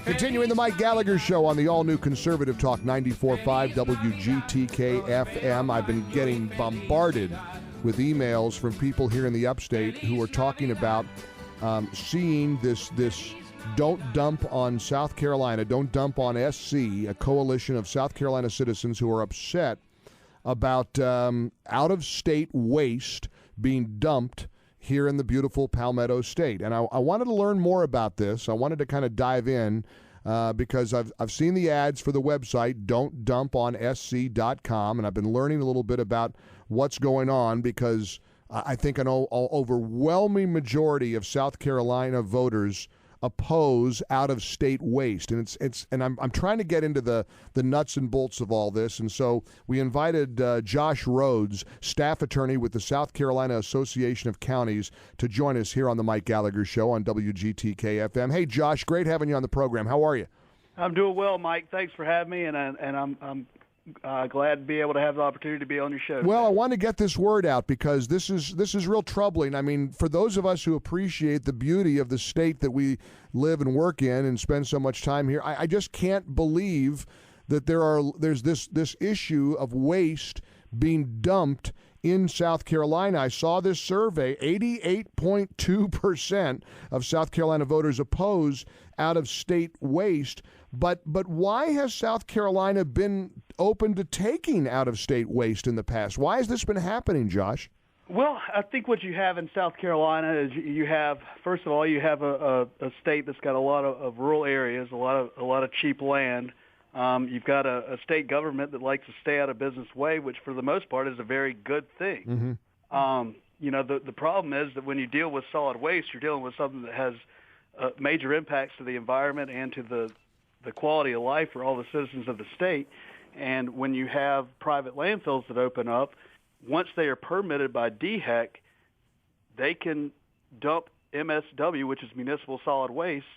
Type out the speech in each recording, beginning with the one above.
Continuing the Mike Gallagher Show on the all-new Conservative Talk 94.5 WGTK-FM. I've been getting bombarded with emails from people here in the upstate who are talking about seeing this Don't Dump on South Carolina, Don't Dump on SC, a coalition of South Carolina citizens who are upset about out-of-state waste being dumped here in the beautiful Palmetto State. And I wanted to learn more about this. I wanted to kind of dive in because I've seen the ads for the website, don'tdumponsc.com, and I've been learning a little bit about what's going on because I think an overwhelming majority of South Carolina voters oppose out-of-state waste, and I'm trying to get into the nuts and bolts of all this, and so we invited Josh Rhodes, staff attorney with the South Carolina Association of Counties, to join us here on the Mike Gallagher Show on WGTK-FM. Hey, Josh, great having you on the program. How are you? I'm doing well, Mike. Thanks for having me, and I'm glad to be able to have the opportunity to be on your show today. Well, I want to get this word out because this is real troubling. I mean, for those of us who appreciate the beauty of the state that we live and work in and spend so much time here, I just can't believe that there's this issue of waste being dumped in South Carolina. I saw this survey, 88.2% of South Carolina voters oppose out-of-state waste. But why has South Carolina been open to taking out-of-state waste in the past? Why has this been happening, Josh? Well, I think what you have in South Carolina is you have, first of all, you have a state that's got a lot of rural areas, a lot of cheap land. You've got a state government that likes to stay out of business way, which for the most part is a very good thing. Mm-hmm. The problem is that when you deal with solid waste, you're dealing with something that has major impacts to the environment and to the quality of life for all the citizens of the state. And when you have private landfills that open up, once they are permitted by DHEC, they can dump MSW, which is municipal solid waste,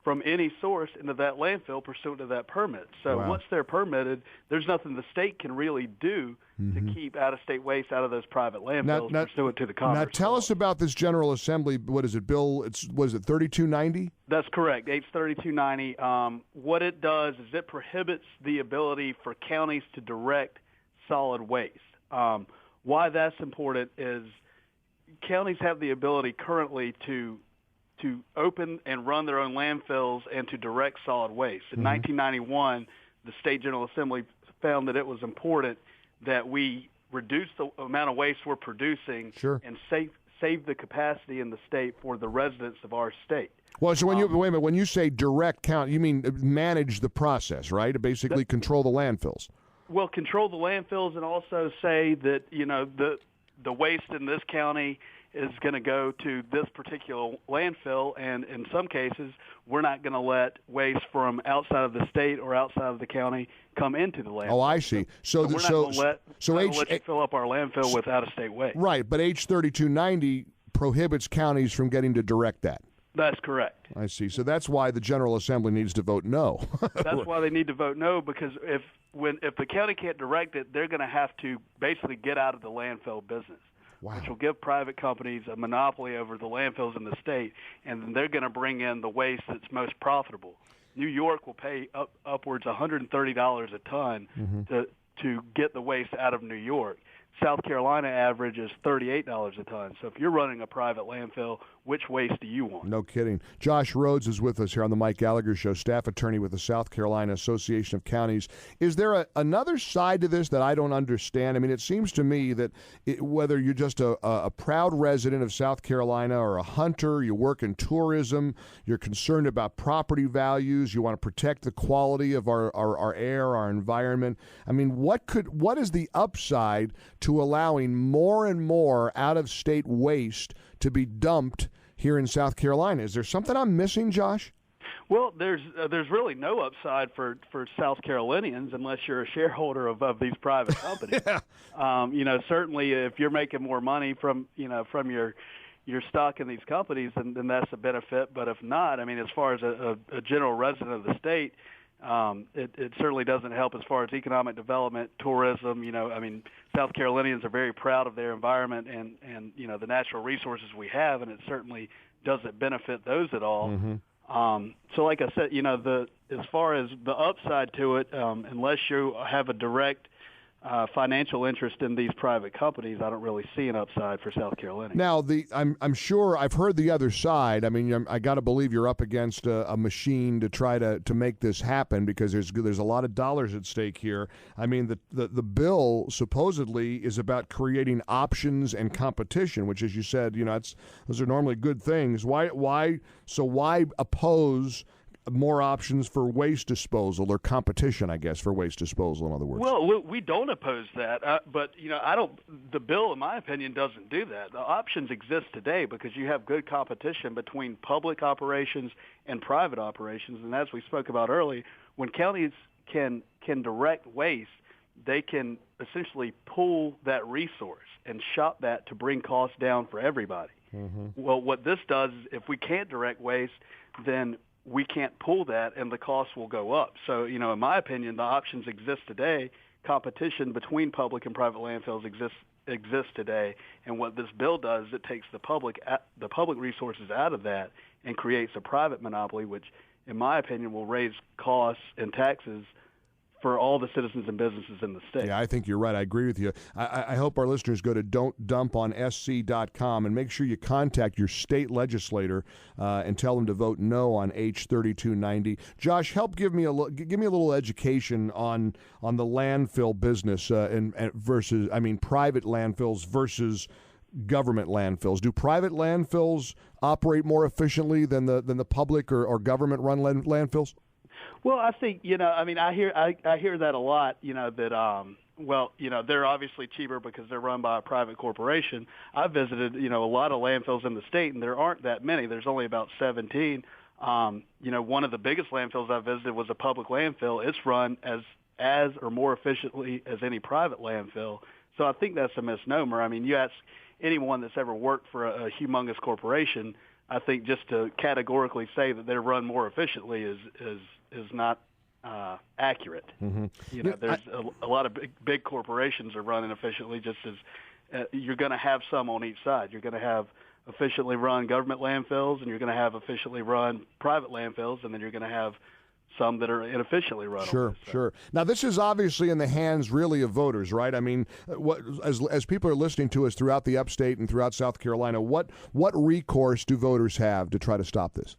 from any source into that landfill pursuant to that permit. So Once they're permitted, there's nothing the state can really do to keep out-of-state waste out of those private landfills pursuant to the Commerce. Now, tell us about this General Assembly. What is it, Bill? Was it 3290? That's correct, H 3290. What it does is it prohibits the ability for counties to direct solid waste. Why that's important is counties have the ability currently to open and run their own landfills and to direct solid waste. In 1991, the State General Assembly found that it was important that we reduce the amount of waste we're producing and save the capacity in the state for the residents of our state. Well, so when you say direct count, you mean manage the process, right? To basically control the landfills. Well, control the landfills and also say that, the waste in this county is going to go to this particular landfill, and in some cases, we're not going to let waste from outside of the state or outside of the county come into the landfill. Oh, I see. So we're not going to let you fill up our landfill with out-of-state waste. Right, but H 3290 prohibits counties from getting to direct that. That's correct. I see. So that's why the General Assembly needs to vote no. That's why they need to vote no, because if the county can't direct it, they're going to have to basically get out of the landfill business. Wow. Which will give private companies a monopoly over the landfills in the state, and then they're going to bring in the waste that's most profitable. New York will pay upwards $130 a ton to get the waste out of New York. South Carolina average is $38 a ton. So if you're running a private landfill, which waste do you want? No kidding. Josh Rhodes is with us here on the Mike Gallagher Show, staff attorney with the South Carolina Association of Counties. Is there another side to this that I don't understand? I mean, it seems to me that whether you're just a proud resident of South Carolina or a hunter, you work in tourism, you're concerned about property values, you want to protect the quality of our air, our environment. I mean, what is the upside to allowing more and more out-of-state waste to be dumped here in South Carolina? Is there something I'm missing, Josh? Well, there's really no upside for South Carolinians unless you're a shareholder of these private companies. Certainly if you're making more money from your stock in these companies, then that's a benefit. But if not, I mean, as far as a general resident of the state, it certainly doesn't help as far as economic development, tourism. South Carolinians are very proud of their environment and the natural resources we have, and it certainly doesn't benefit those at all. Mm-hmm. So like I said, as far as the upside to it, unless you have a direct financial interest in these private companies, I don't really see an upside for South Carolina. Now, I'm sure I've heard the other side. I mean, I got to believe you're up against a machine to try to make this happen, because there's a lot of dollars at stake here. I mean, the bill supposedly is about creating options and competition, which, as you said, those are normally good things. Why oppose more options for waste disposal, or competition, I guess, for waste disposal, in other words? Well, we don't oppose that, but the bill, in my opinion, doesn't do that. The options exist today because you have good competition between public operations and private operations, and as we spoke about earlier, when counties can direct waste, they can essentially pool that resource and shop that to bring costs down for everybody. Mm-hmm. Well, what this does is, if we can't direct waste, then we can't pull that, and the costs will go up. So, in my opinion, the options exist today. Competition between public and private landfills exists today, and what this bill does is it takes the public resources out of that and creates a private monopoly, which, in my opinion, will raise costs and taxes for all the citizens and businesses in the state. Yeah, I think you're right. I agree with you. I hope our listeners go to don'tdump.sc.com and make sure you contact your state legislator and tell them to vote no on H3290. Josh, help give me a little education on the landfill business versus private landfills versus government landfills. Do private landfills operate more efficiently than the public or government-run landfills? Well, I think I hear that a lot. That they're obviously cheaper because they're run by a private corporation. I've visited a lot of landfills in the state, and there aren't that many. There's only about 17. One of the biggest landfills I visited was a public landfill. It's run as or more efficiently as any private landfill. So I think that's a misnomer. I mean, you ask anyone that's ever worked for a humongous corporation, I think just to categorically say that they're run more efficiently is not accurate. Mm-hmm. There's a lot of big corporations are running efficiently, just as you're going to have some on each side. You're going to have efficiently run government landfills, and you're going to have efficiently run private landfills, and then you're going to have some that are inefficiently run. Sure. Now, this is obviously in the hands, really, of voters, right? I mean, as people are listening to us throughout the upstate and throughout South Carolina, what recourse do voters have to try to stop this?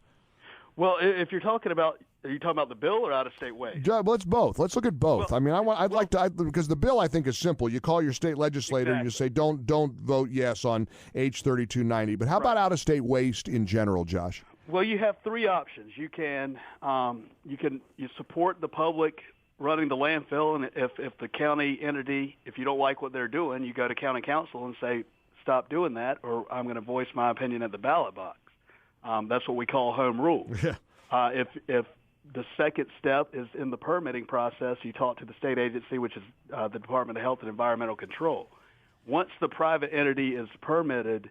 Well, if you're talking about, are you talking about the bill or out-of-state waste? Let's both. Let's look at both. Well, because the bill, I think, is simple. You call your state legislator and you say, don't vote yes on H3290. But how about out-of-state waste in general, Josh? Well, you have three options. You can you support the public running the landfill, and if the county entity, if you don't like what they're doing, you go to county council and say, stop doing that, or I'm going to voice my opinion at the ballot box. That's what we call home rule. Yeah. If the second step is in the permitting process, you talk to the state agency, which is the Department of Health and Environmental Control. Once the private entity is permitted,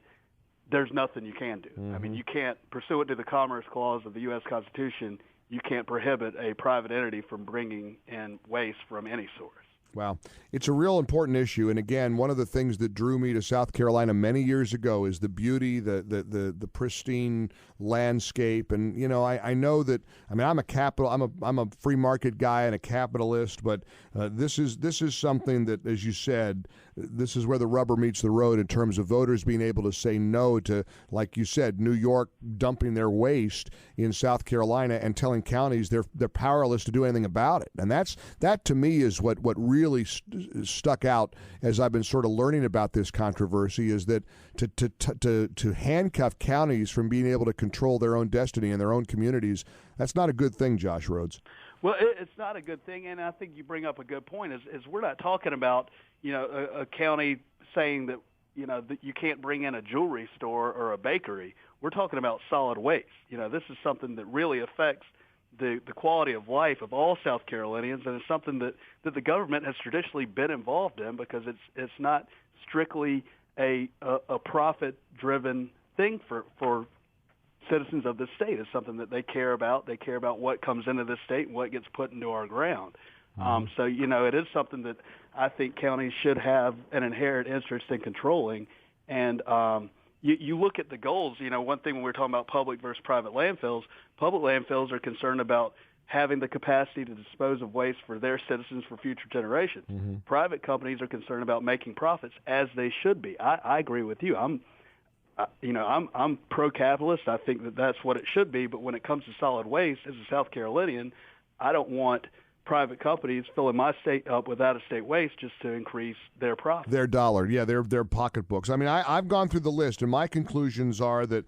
there's nothing you can do. Mm-hmm. I mean, you can't, pursuant to the Commerce Clause of the U.S. Constitution, you can't prohibit a private entity from bringing in waste from any source. Wow. It's a real important issue. And again, one of the things that drew me to South Carolina many years ago is the beauty, the pristine landscape. And, I know that, I'm a free market guy and a capitalist, but this is something that, as you said, this is where the rubber meets the road in terms of voters being able to say no to, like you said, New York dumping their waste in South Carolina and telling counties they're powerless to do anything about it. And that to me is what really stuck out as I've been sort of learning about this controversy, is that to handcuff counties from being able to control their own destiny and their own communities, that's not a good thing, Josh Rhodes. Well, it's not a good thing, and I think you bring up a good point. Is we're not talking about a county saying that that you can't bring in a jewelry store or a bakery. We're talking about solid waste. This is something that really affects the quality of life of all South Carolinians, and it's something that the government has traditionally been involved in because it's not strictly a profit-driven thing for citizens of the state. Is something that they care about. They care about what comes into the state and what gets put into our ground. Mm-hmm. So, it is something that I think counties should have an inherent interest in controlling. And you look at the goals. One thing when we're talking about public versus private landfills are concerned about having the capacity to dispose of waste for their citizens for future generations. Mm-hmm. Private companies are concerned about making profits, as they should be. I agree with you. I'm pro-capitalist. I think that that's what it should be. But when it comes to solid waste, as a South Carolinian, I don't want private companies filling my state up with out-of-state waste just to increase their profit. Their dollar, yeah, their pocketbooks. I mean, I've gone through the list, and my conclusions are that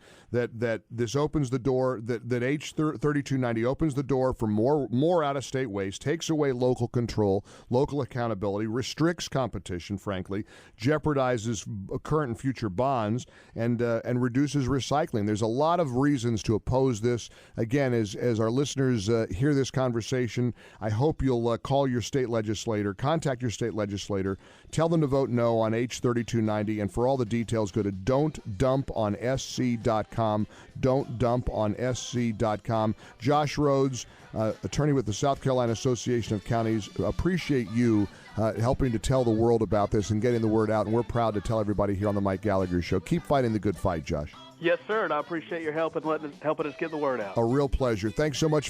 this opens the door, that H 3290 opens the door for more out-of-state waste, takes away local control, local accountability, restricts competition, frankly, jeopardizes current and future bonds, and reduces recycling. There's a lot of reasons to oppose this. Again, as our listeners hear this conversation, I hope you'll call your state legislator, contact your state legislator, tell them to vote no on H 3290, and for all the details, go to don'tdumponsc.com. Don'tdumponsc.com. Josh Rhodes, attorney with the South Carolina Association of Counties, appreciate you helping to tell the world about this and getting the word out, and we're proud to tell everybody here on the Mike Gallagher Show. Keep fighting the good fight, Josh. Yes, sir, and I appreciate your help in helping us get the word out. A real pleasure. Thanks so much.